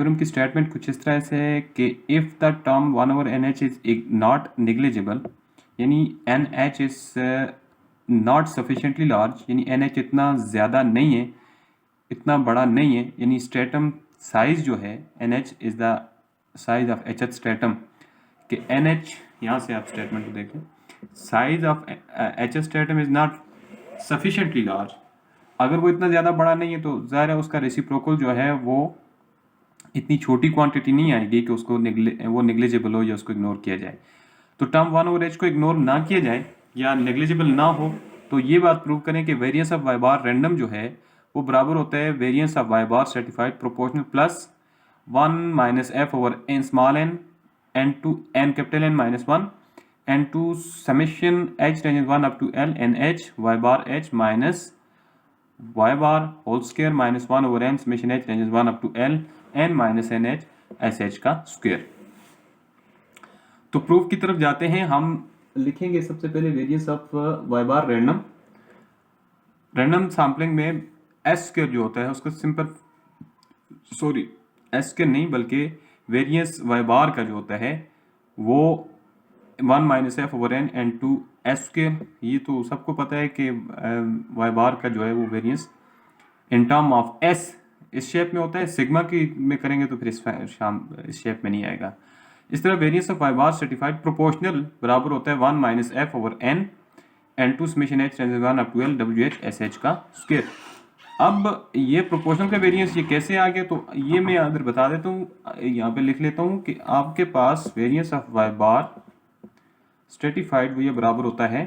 Theorem की statement कुछ इस तरह से है कि if the term 1/NH is not negligible, यानी NH is not sufficiently large, यानी NH इतना ज़्यादा नहीं है, इतना बड़ा नहीं है, यानी स्ट्रेटम साइज जो है NH is the size of HH stratum, कि NH, यहाँ से आप स्टेटमेंट को देखें, size of HH stratum is not sufficiently large, अगर वो इतना ज़्यादा बड़ा नहीं है तो ज़ाहिर है उसका रेसिप्रोकल जो है वो इतनी छोटी क्वांटिटी नहीं आएगी कि उसको वो निग्लिजिबल हो या उसको इग्नोर किया जाए। तो टर्म 1/H को इग्नोर ना किया जाए या नेग्लिजिबल ना हो, तो ये बात प्रूव करें कि variance of y bar random जो है वो बराबर होता है variance of y bar stratified proportional plus 1 minus f over n small n to n capital N minus 1 n to summation h ranges 1 up to l n h y bar h minus y bar whole square minus 1 over n summation h ranges 1 up to l n minus n h s h का square. तो proof की तरफ जाते हैं। हम लिखेंगे सबसे पहले variance of y bar random sampling में s स्क्वायर जो होता है उसको सिंपल s स्क्वायर नहीं बल्कि वेरिएंस y बार का जो होता है वो 1 minus f over n and to s square. ये तो सबको पता है कि वाई बार का जो है वो variance in term of S इस शेप में होता है, सिग्मा की में करेंगे तो फिर इस शेप में नहीं आएगा। इस तरह variance of y bar stratified proportional बराबर होता है 1 minus f over n n to summation h ranges 1 up to l डब्ल्यू एच एस एच का स्क्वायर। अब ये प्रोपोर्शनल का वेरिएंस ये कैसे आ गया, तो ये मैं अगर बता देता हूँ, यहाँ पे लिख लेता हूँ कि आपके पास variance of y bar stratified वो ये बराबर होता है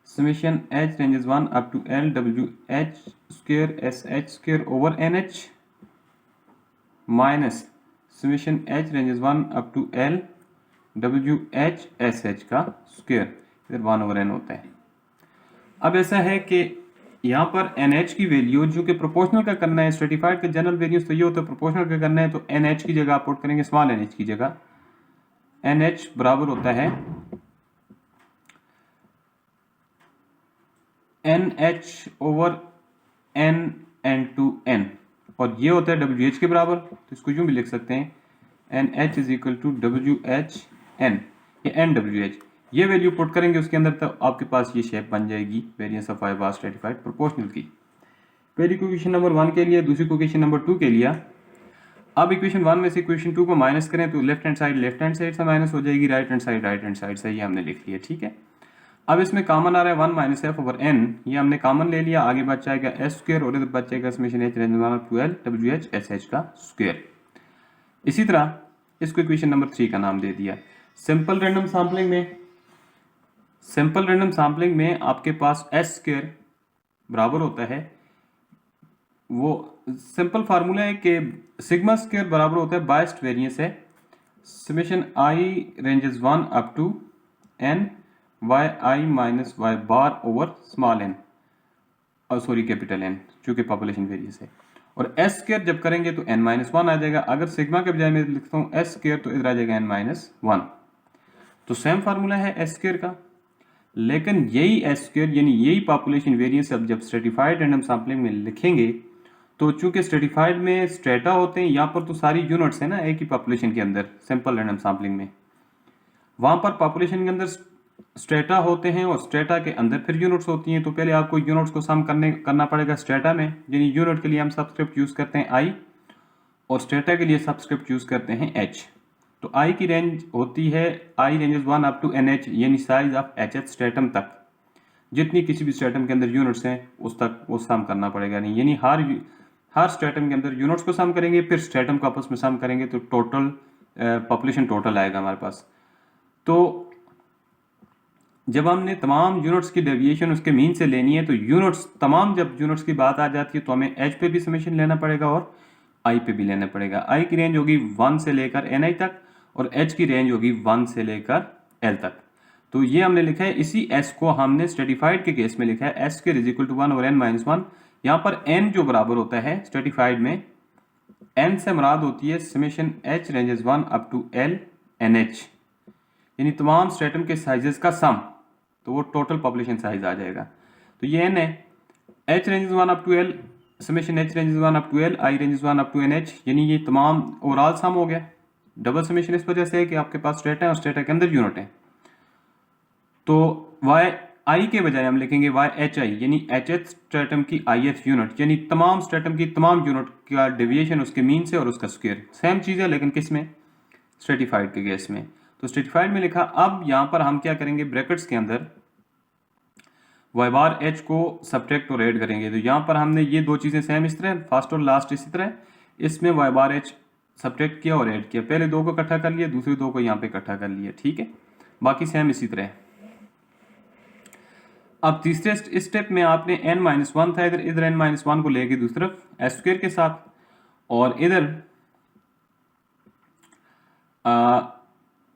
summation h ranges 1 up to l डब्ल्यू h square s h square over n h minus summation h ranges 1 up to l डब्ल्यू एच एस एच का स्क्वायर, इधर 1 ओवर एन होता है। अब ऐसा है कि यहाँ पर एन एच की वैल्यू जो कि प्रोपोर्शनल का करना है, स्ट्रेटिफाइड का जनरल वेरिएंस तो ये होता है, प्रोपोर्शनल का करना है तो एन एच की जगह आप पुट करेंगे स्मॉल एन एच की जगह, एन एच बराबर होता है n h over n n to n, और ये होता है डब्ल्यू एच के बराबर, तो इसको यूं भी लिख सकते हैं n h is equal to डब्ल्यू एच एन, ये एन डब्ल्यू एच, ये वैल्यू पुट करेंगे उसके अंदर तो आपके पास ये शेप बन जाएगी variance of y bar stratified proportional की। पहली इक्वेशन नंबर 1 के लिए, दूसरी इक्वेशन नंबर 2 के लिए। अब इक्वेशन 1 में से इक्वेशन 2 को माइनस करें तो लेफ्ट हैंड साइड से माइनस हो जाएगी, राइट हैंड साइड से, ये हमने लिख लिया, ठीक है। अब इसमें कॉमन आ रहा है 1 माइनस एफ ओवर एन, ये हमने कॉमन ले लिया, आगे बच जाएगा एस स्क्वायर और इधर बच जाएगा summation h range 1 to l डब्ल्यू एच एस एच का स्क्वायर। इसी तरह इसको इक्वेशन नंबर 3 का नाम दे दिया। सिंपल रैंडम सैम्पलिंग में आपके पास एस स्क्वायर बराबर होता है, वो सिंपल फार्मूला है कि सिग्मा स्क्वायर बराबर होता है बायस्ड वेरिएंस है summation i ranges 1 up to n y i minus y bar over small n, और सॉरी कैपिटल एन चूंकि पॉपुलेशन वेरिएंस है, और एस स्क्वायर जब करेंगे तो एन माइनस 1 आ जाएगा। अगर सिग्मा के बजाय मैं लिखता हूँ एस स्क्वायर तो इधर आ जाएगा एन माइनस 1, तो सेम फार्मूला है एस स्क्वायर का, लेकिन यही एस स्क्वायर यानी यही पॉपुलेशन वेरिएंस अब जब स्ट्रेटिफाइड रैंडम सैम्पलिंग में लिखेंगे तो चूंकि स्ट्रेटिफाइड में स्ट्रेटा होते हैं, यहाँ पर तो सारी यूनिट्स है ना एक ही पॉपुलेशन के अंदर, सिंपल रैंडम सैम्पलिंग में वहां पर पॉपुलेशन के अंदर स्ट्रेटा होते हैं और स्ट्रेटा के अंदर फिर यूनिट्स होती हैं, तो पहले आपको यूनिट्स को सम करना पड़ेगा स्ट्रेटा में, यानी यूनिट के लिए हम सबस्क्रिप्ट यूज करते हैं आई और स्ट्रेटा के लिए सबस्क्रिप्ट यूज करते हैं एच। तो आई की रेंज होती है i ranges 1 up to n h, यानी size of h h stratum तक, जितनी किसी भी स्ट्रेटम के अंदर यूनिट्स हैं उस तक वो सम करना पड़ेगा, नहीं यानी हर स्ट्रेटम के अंदर यूनिट्स को सम करेंगे फिर स्ट्रेटम को आपस में सम करेंगे तो टोटल पॉपुलेशन टोटल आएगा हमारे पास। तो जब हमने तमाम यूनिट्स की डेविएशन उसके मीन से लेनी है तो जब यूनिट्स की बात आ जाती है तो हमें एच पे भी समेशन लेना पड़ेगा और आई पे भी लेना पड़ेगा। आई की रेंज होगी 1 से लेकर एन आई तक और एच की रेंज होगी 1 से लेकर एल तक। तो ये हमने लिखा है, इसी एस को हमने स्ट्रेटिफाइड के केस में लिखा है एस के इज इक्वल टू 1 और एन माइनस 1। यहाँ पर एन जो बराबर होता है स्ट्रेटिफाइड में, एन से मुराद होती है summation h ranges 1 up to l n h, यानी तमाम स्ट्रेटम के साइजेस का सम, तो वो टोटल पॉपुलेशन साइज आ जाएगा। तो ये एन है, h ranges 1 up to l summation h ranges 1 up to l, i ranges 1 up to n h, यानी ये तमाम ओवरऑल सम हो गया। डबल समेशन इस वजह से है कि आपके पास स्ट्रेटा है और स्ट्रेटा के अंदर यूनिट है। तो वाई आई के बजाय हम लिखेंगे वाई एच आई, यानी एच एच स्ट्रेटम की आई एच यूनिट, यानी तमाम स्ट्रेटम की तमाम यूनिट का डेविएशन उसके मीन से और उसका स्क्वायर सेम चीज़ है, लेकिन किस में, स्ट्रेटिफाइड के केस में। तो स्ट्रेटिफाइड में लिखा। अब यहाँ पर हम क्या करेंगे, ब्रैकेट्स के अंदर वाई बार एच को सब्ट्रैक्ट और ऐड करेंगे। तो यहाँ पर हमने ये दो चीज़ें सेम इस तरह, फर्स्ट और लास्ट इसी तरह, इसमें वाई बार एच सब्ट्रैक्ट किया और ऐड किया। पहले दो को इकट्ठा कर लिया, दूसरे दो को यहाँ पे इकट्ठा कर लिया, ठीक है। बाकी सेम इसी तरह। अब तीसरे स्टेप में आपने n-1 था, इधर n-1 को लेके दूसरी तरफ एस स्क्वायर के साथ, और इधर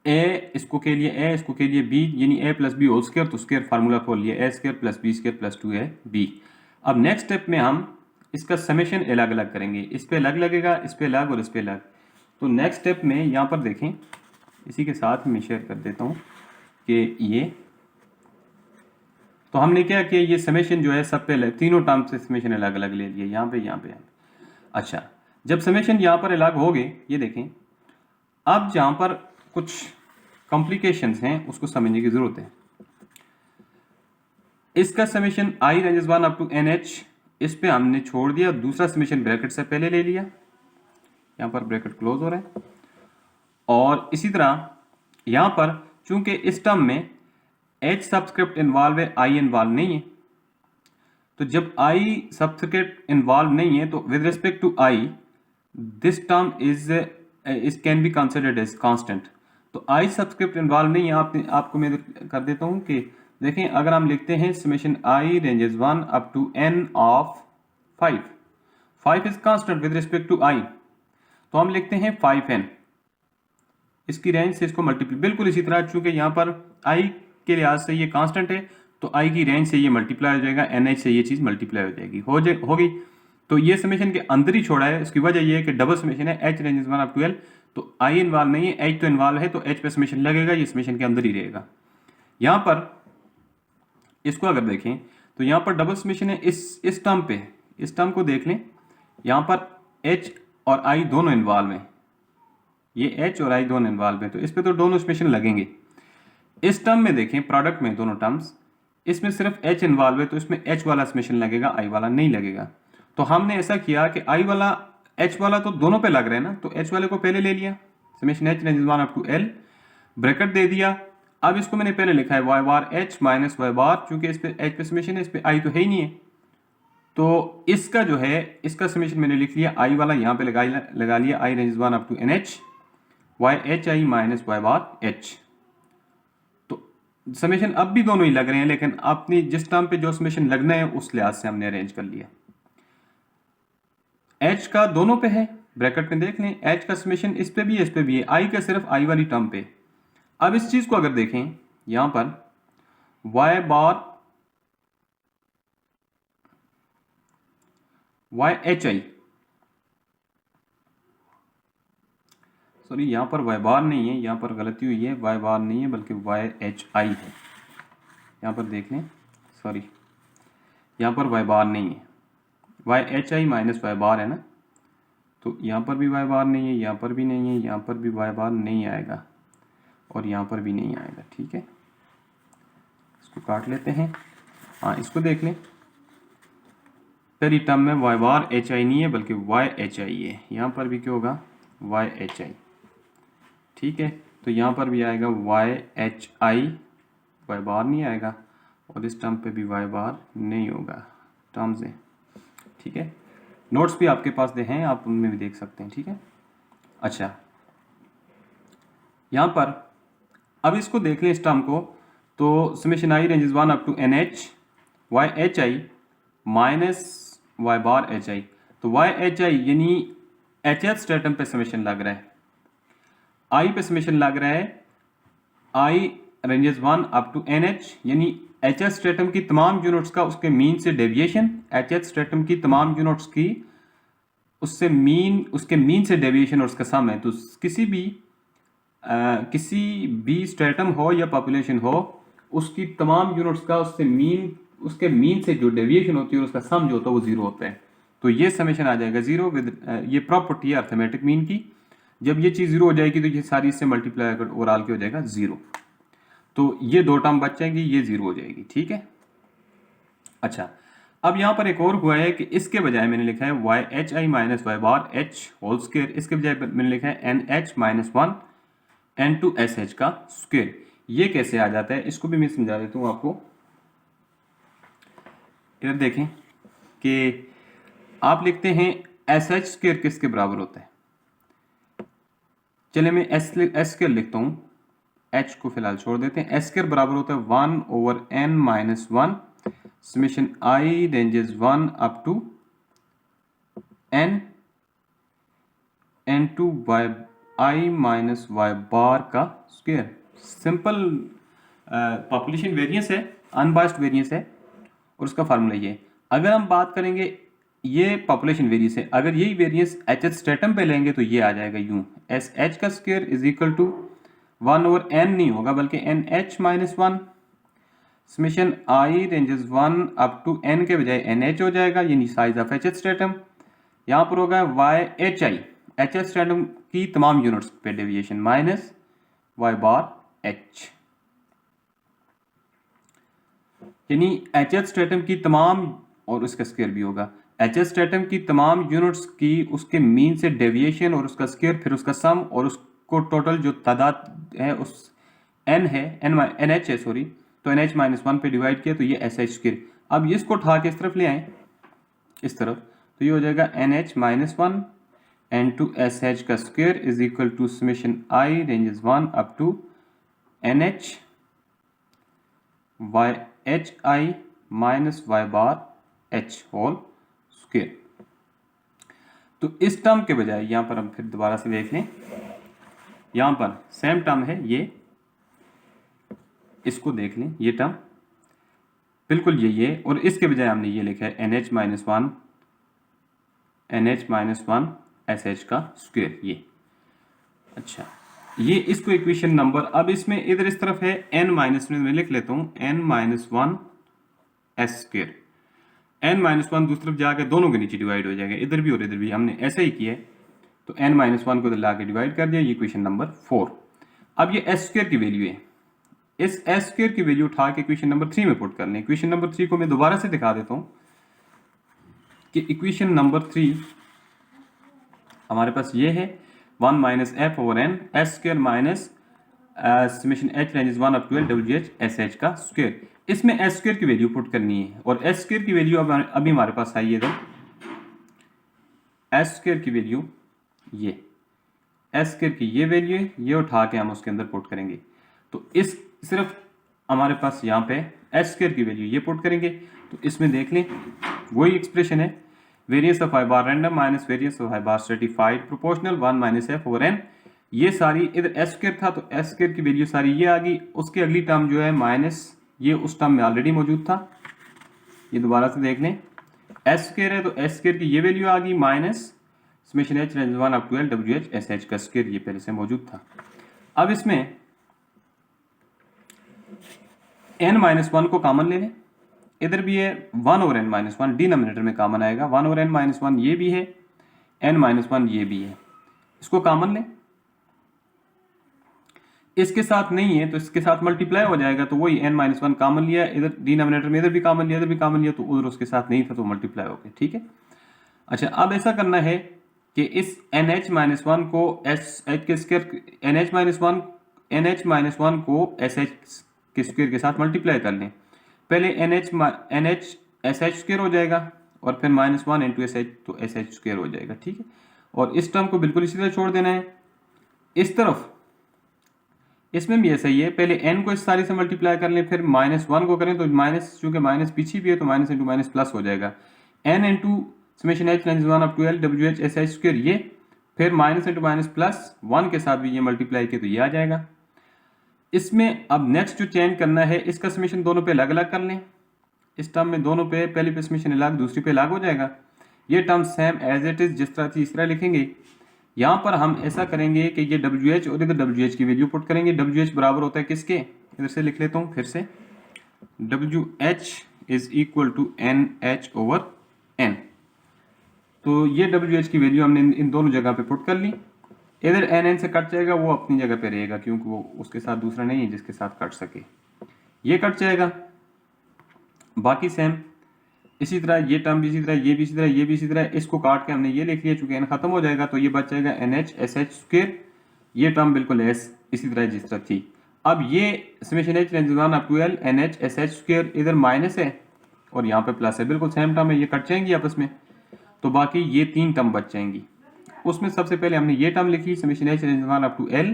ए इसको के लिए ए, इसको के लिए बी, यानी a plus b whole square, तो स्क्वायर फार्मूला खोल लिया, a square plus b square plus 2ab। अब नेक्स्ट स्टेप में हम इसका समेशन अलग अलग करेंगे, इस पे अलग लगेगा, इस पे अलग और इस पे अलग। तो नेक्स्ट स्टेप में यहाँ पर देखें, इसी के साथ मैं शेयर कर देता हूँ कि ये, तो हमने क्या किया, ये समेशन जो है सब पे तीनों टर्म से समेशन अलग अलग ले लिए, यहाँ पे यहाँ पे यहाँ पे। अच्छा, जब समेशन यहाँ पर अलग हो गए, ये देखें, अब जहाँ पर कुछ कॉम्प्लिकेशंस हैं उसको समझने की जरूरत है। इसका summation i ranges 1 up to n h, इस पे हमने छोड़ दिया, दूसरा समेशन ब्रैकेट से पहले ले लिया, यहाँ पर ब्रैकेट क्लोज हो रहा है। और इसी तरह यहाँ पर चूंकि इस टर्म में एच सबस्क्रिप्ट इन्वॉल्व है, आई इन्वॉल्व नहीं है, तो जब आई सबस्क्रिप्ट इन्वॉल्व नहीं है तो with respect to i this term is can be considered as constant. तो आई सबस्क्रिप्ट इन्वॉल्व नहीं है, आपको मैं कर देता हूं कि देखें, अगर हम लिखते हैं summation i ranges 1 up to n of 5 is constant with respect to i, तो हम लिखते हैं 5n, इसकी रेंज से इसको मल्टीप्लाई, बिल्कुल इसी तरह, चूंकि यहाँ पर आई के लिहाज से ये कांस्टेंट है तो आई की रेंज से ये मल्टीप्लाई हो जाएगा, एन एच से ये चीज मल्टीप्लाई हो जाएगी, होगी। तो ये समेशन के अंदर ही छोड़ा है, उसकी वजह ये है कि डबल समेशन है, h ranges 1 up to l, तो आई इन्वॉल्व नहीं है, एच तो इन्वॉल्व है, तो एच पे समेशन लगेगा, ये समेशन के अंदर ही रहेगा। यहाँ पर इसको अगर देखें तो यहाँ पर डबल समेशन है, इस टर्म पे, इस टर्म को देख लें, यहाँ पर एच और आई दोनों इन्वॉल्व हैं, ये एच और आई दोनों इन्वॉल्व है, तो इस पे तो दोनों समेशन लगेंगे। इस टर्म में देखें, प्रोडक्ट में दोनों टर्म्स, इसमें सिर्फ एच इन्वॉल्व है, तो इसमें एच वाला समेशन लगेगा, आई वाला नहीं लगेगा। तो हमने ऐसा किया कि आई वाला एच वाला तो दोनों पे लग रहे हैं ना, तो एच वाले को पहले ले लिया, summation h ranges 1 up to l, bracket दे दिया। अब इसको मैंने पहले लिखा है y bar h minus y bar, चूंकि इस पे एच पे समेशन है, इस पे आई तो है ही नहीं है, तो इसका जो है, इसका समेशन मैंने लिख लिया, आई वाला यहाँ पे लगा लिया, i ranges 1 up to n h y h i minus y bar h. तो समेशन अब भी दोनों ही लग रहे हैं, लेकिन अपनी जिस टर्म पे जो समेशन लगना है उस लिहाज से हमने अरेंज कर लिया। एच का दोनों पे है, ब्रैकेट में देख लें, एच का समेशन इस पे भी है, इस पे भी है, आई का सिर्फ आई वाली टर्म पे। अब इस चीज को अगर देखें, यहां पर y bar y h i, sorry यहां पर वाई बार नहीं है, यहां पर गलती हुई है, वाई बार नहीं है बल्कि वाई एच आई है, यहां पर देख लें, सॉरी यहां पर वाई बार नहीं है, y h i minus y bar है ना, तो यहाँ पर भी वाई बार नहीं है, यहाँ पर भी नहीं है, यहाँ पर भी वाई बार नहीं आएगा और यहाँ पर भी नहीं आएगा, ठीक है। इसको काट लेते हैं, हाँ इसको देख लें, पहली टर्म में वाई बार एच आई नहीं है बल्कि वाई एच आई है, यहाँ पर भी क्या होगा, वाई एच आई, ठीक है। तो यहाँ पर भी आएगा वाई एच आई, वाई बार नहीं आएगा, और इस टर्म पे भी वाई बार नहीं होगा, टर्म्स हैं, ठीक है। नोट्स भी आपके पास दे हैं, आप उनमें भी देख सकते हैं, ठीक है। अच्छा, यहाँ पर अब इसको देख लें, इस टर्म को, तो summation i ranges 1 up to n h y h i minus y bar h i, तो वाई एच आई यानी एच एच स्ट्रेटम पे समेशन लग रहा है, आई पे समेशन लग रहा है, i ranges 1 up to n h, यानी एच एच स्ट्रेटम की तमाम यूनिट्स का उसके मीन से डेविएशन, एच एच स्ट्रेटम की तमाम यूनिट्स की उससे मीन, उसके मीन से डेविएशन और उसका सम है। तो किसी भी स्ट्रेटम हो या पॉपुलेशन हो, उसकी तमाम यूनिट्स का उससे मीन, उसके मीन से जो डेविएशन होती है और उसका सम जो होता है वो जीरो होता है। तो ये समेशन आ जाएगा 0 विद ये प्रॉपर्टी है अर्थमेटिक मीन की, जब ये चीज़ 0 हो जाएगी तो ये सारी इससे मल्टीप्लाई कर ओवरऑल क्या हो जाएगा 0, तो ये दो टर्म बच जाएंगी, ये 0 हो जाएगी। ठीक है, अच्छा अब यहाँ पर एक और हुआ है कि इसके बजाय मैंने लिखा है y h i minus y bar h whole square, इसके बजाय मैंने लिखा है n h minus one n to s h का स्क्वायर। ये कैसे आ जाता है इसको भी मैं समझा देता हूँ आपको। इधर देखें कि आप लिखते हैं एस एच स्क्वायर किसके बराबर होता है, चलिए मैं एस स्क्वायर लिखता हूँ, एच को फिलहाल छोड़ देते हैं। एस स्क्वायर बराबर होता है 1 over n minus one summation i ranges 1 up to n n to y i minus y bar का स्क्वायर। सिंपल पॉपुलेशन वेरिएंस है, अनबायस्ड वेरिएंस है और उसका फार्मूला ये है। अगर हम बात करेंगे ये पॉपुलेशन वेरिएंस है, अगर यही वेरिएंस एच एच स्ट्रेटम पे लेंगे तो ये आ जाएगा यूं, एस एच का square is equal to 1 over n नहीं होगा बल्कि n h minus one summation i ranges 1 up to n के बजाय एन एच हो जाएगा, यानी size of h h stratum. यहाँ पर होगा y h i, h h stratum की तमाम यूनिट्स पे deviation minus y bar h, यानी एच एच स्ट्रेटम की तमाम, और उसका स्क्वायर भी होगा, एच एच स्ट्रेटम की तमाम यूनिट्स की उसके मीन से डेविएशन और उसका स्क्वायर, फिर उसका सम और उसको टोटल जो तादाद है उस एन है एन एच है सॉरी, तो एन एच माइनस वन पे डिवाइड किया तो ये एस एच स्क्वायर। अब ये इसको उठा के इस तरफ ले आए, इस तरफ, तो ये हो जाएगा n h minus one n to s h का square is equal to summation i ranges 1 up to n h y h i minus y bar h whole square. तो इस टर्म के बजाय यहां पर हम फिर दोबारा से देख लें, यहां पर सेम टर्म है ये, इसको देख लें, ये टर्म बिल्कुल यही है, और इसके बजाय हमने ये लिखा है n h minus one s h का स्क्वायर ये। अच्छा ये इसको इक्वेशन नंबर, अब इसमें इधर इस तरफ है एन माइनस में, मैं लिख लेता हूं n minus one s square, n minus one दूसरी तरफ जाके दोनों के नीचे डिवाइड हो जाएगा, इधर भी और इधर भी हमने ऐसा ही किया है, तो एन माइनस वन को इधर ला के डिवाइड कर दिया, ये इक्वेशन नंबर 4। अब ये एस स्क्वायर की वैल्यू है, इस एस स्क्वायर की वैल्यू उठा के इक्वेशन नंबर 3 में पुट कर लें। इक्वेशन नंबर 3 को मैं दोबारा से दिखा देता हूं कि इक्वेशन नंबर 3 हमारे पास ये है 1 minus f over n s square minus summation h ranges 1 up to l डब्ल्यू एच एस एच का स्क्वायर। इसमें एस स्क्वायर की वैल्यू पुट करनी है, और एस स्क्वायर की वैल्यू अभी हमारे पास आई है, इधर एस स्क्वायर की वैल्यू ये, एस स्क्वायर की ये वैल्यू है, ये उठा के हम उसके अंदर पुट करेंगे, तो इस सिर्फ हमारे पास यहाँ पे एस स्क्वायर की वैल्यू ये पुट करेंगे, तो इसमें देख लें वही एक्सप्रेशन है, variance of i bar random minus variance of i bar stratified proportional 1 minus f over n, ये सारी इधर एस स्क्वायर था तो एस स्क्वायर की वैल्यू सारी ये आ गई, उसकी अगली टर्म जो है माइनस ये उस टर्म में ऑलरेडी मौजूद था, ये दोबारा से देख लें एस स्क्वायर है तो एस स्क्वायर की ये वैल्यू आ गई minus summation h range 1 up to l डब्ल्यू एच एस एच का स्क्वायर, ये पहले से मौजूद था। अब इसमें n माइनस वन को कॉमन ले लें, इधर भी है 1 over n minus one, denominator में कॉमन आएगा, 1 ओवर n माइनस वन ये भी है, n माइनस वन ये भी है, इसको कॉमन लें, इसके साथ नहीं है तो इसके साथ मल्टीप्लाई हो जाएगा, तो वही n माइनस वन कॉमन लिया, इधर डिनोमिनेटर में इधर भी कॉमन लिया, इधर भी कॉमन लिया, तो उधर उसके साथ नहीं था तो मल्टीप्लाई हो गया। ठीक है, अच्छा अब ऐसा करना है कि इस एन एच माइनस वन को एस एच के square, n h minus one को एस एच के स्क्वायर के साथ मल्टीप्लाई कर लें। पहले n h s h square हो जाएगा और फिर minus one into s h, तो एस एच स्क्वायर हो जाएगा। ठीक है, और इस टर्म को बिल्कुल इसी तरह छोड़ देना है। इस तरफ इसमें भी ऐसा ही है, पहले n को इस सारी से मल्टीप्लाई कर लें, फिर माइनस वन को करें तो माइनस, चूंकि माइनस पीछे भी है तो माइनस इंटू माइनस प्लस हो जाएगा, n into summation h range 1 up to l डब्ल्यू एच एस एच स्क्वायर ये, फिर minus into minus plus one के साथ भी ये मल्टीप्लाई किया तो ये आ जाएगा। इसमें अब नेक्स्ट जो चेंज करना है, इसका समेशन दोनों पे अलग अलग कर लें, इस टर्म में दोनों पे पहली पे समेशन अलग दूसरी पे अलग हो जाएगा, ये term same as it is जिस तरह थी इस तरह लिखेंगे। यहाँ पर हम ऐसा करेंगे कि ये WH और इधर WH की वैल्यू पुट करेंगे, WH बराबर होता है किसके, इधर से लिख लेता हूँ फिर से, WH is equal to NH over N। तो ये WH की वैल्यू हमने इन दोनों जगह पे पुट कर ली। इधर NN से कट जाएगा, वो अपनी जगह पे रहेगा क्योंकि वो उसके साथ दूसरा नहीं है जिसके साथ कट सके, ये कट जाएगा। बाकी सेम इसी तरह ये टर्म भी इसी तरह, ये भी इसी तरह, ये भी इसी तरह, इसको काट के हमने ये लिख लिया, चूंकि n खत्म हो जाएगा तो ये बच जाएगा NH/SH²। ये टर्म बिल्कुल s इसी तरह जिस तरह थी। अब ये summation h range 1 up to l NH/SH² इधर माइनस है और यहाँ पे प्लस है, बिल्कुल सेम टर्म है, ये कट जाएंगी आपस में, तो बाकी ये 3 टर्म बच जाएंगी। उसमें सबसे पहले हमने ये टर्म लिखी summation h range 1 up to l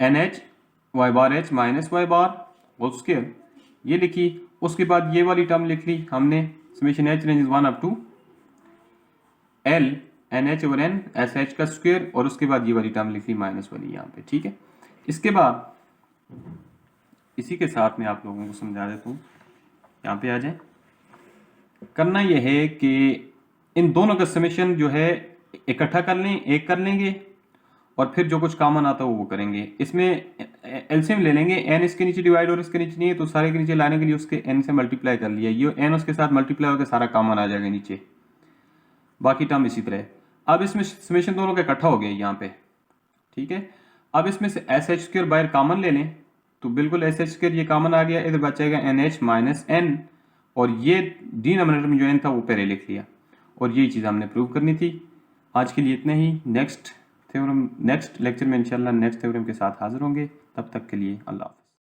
NH y bar h minus y bar whole square, ये लिखी। उसके बाद ये वाली टर्म लिख ली हमने summation h range 1 up to l NH over n SH का स्क्वायर, और उसके बाद ये वाली टर्म लिख ली माइनस वाली यहाँ पे, ठीक है। इसके बाद इसी के साथ मैं आप लोगों को समझा देता हूँ, यहाँ पे आ जाए। करना यह है कि इन दोनों का समेशन जो है इकट्ठा कर लें, एक कर लेंगे, और फिर जो कुछ कॉमन आता है वो करेंगे। इसमें एलसीएम ले लेंगे, n इसके नीचे डिवाइड और इसके नीचे नहीं है तो सारे के नीचे लाने के लिए उसके n से मल्टीप्लाई कर लिया, ये n उसके साथ मल्टीप्लाई होकर सारा कॉमन आ जाएगा नीचे, बाकी टर्म इसी तरह। अब इसमें समेशन दोनों का इकट्ठा हो गया यहाँ पे, ठीक है। अब इसमें से SH² बाहर कॉमन ले लें तो बिल्कुल SH² ये कॉमन आ गया, इधर बचेगा NH माइनस n, और ये डिनोमिनेटर में जो n था वो पहले लिख लिया, और यही चीज़ हमने प्रूव करनी थी। आज के लिए इतना ही। नेक्स्ट लेक्चर में इंशाल्लाह नेक्स्ट थ्योरम के साथ हाजिर होंगे, तब तक के लिए अल्लाह हाफ़िज़।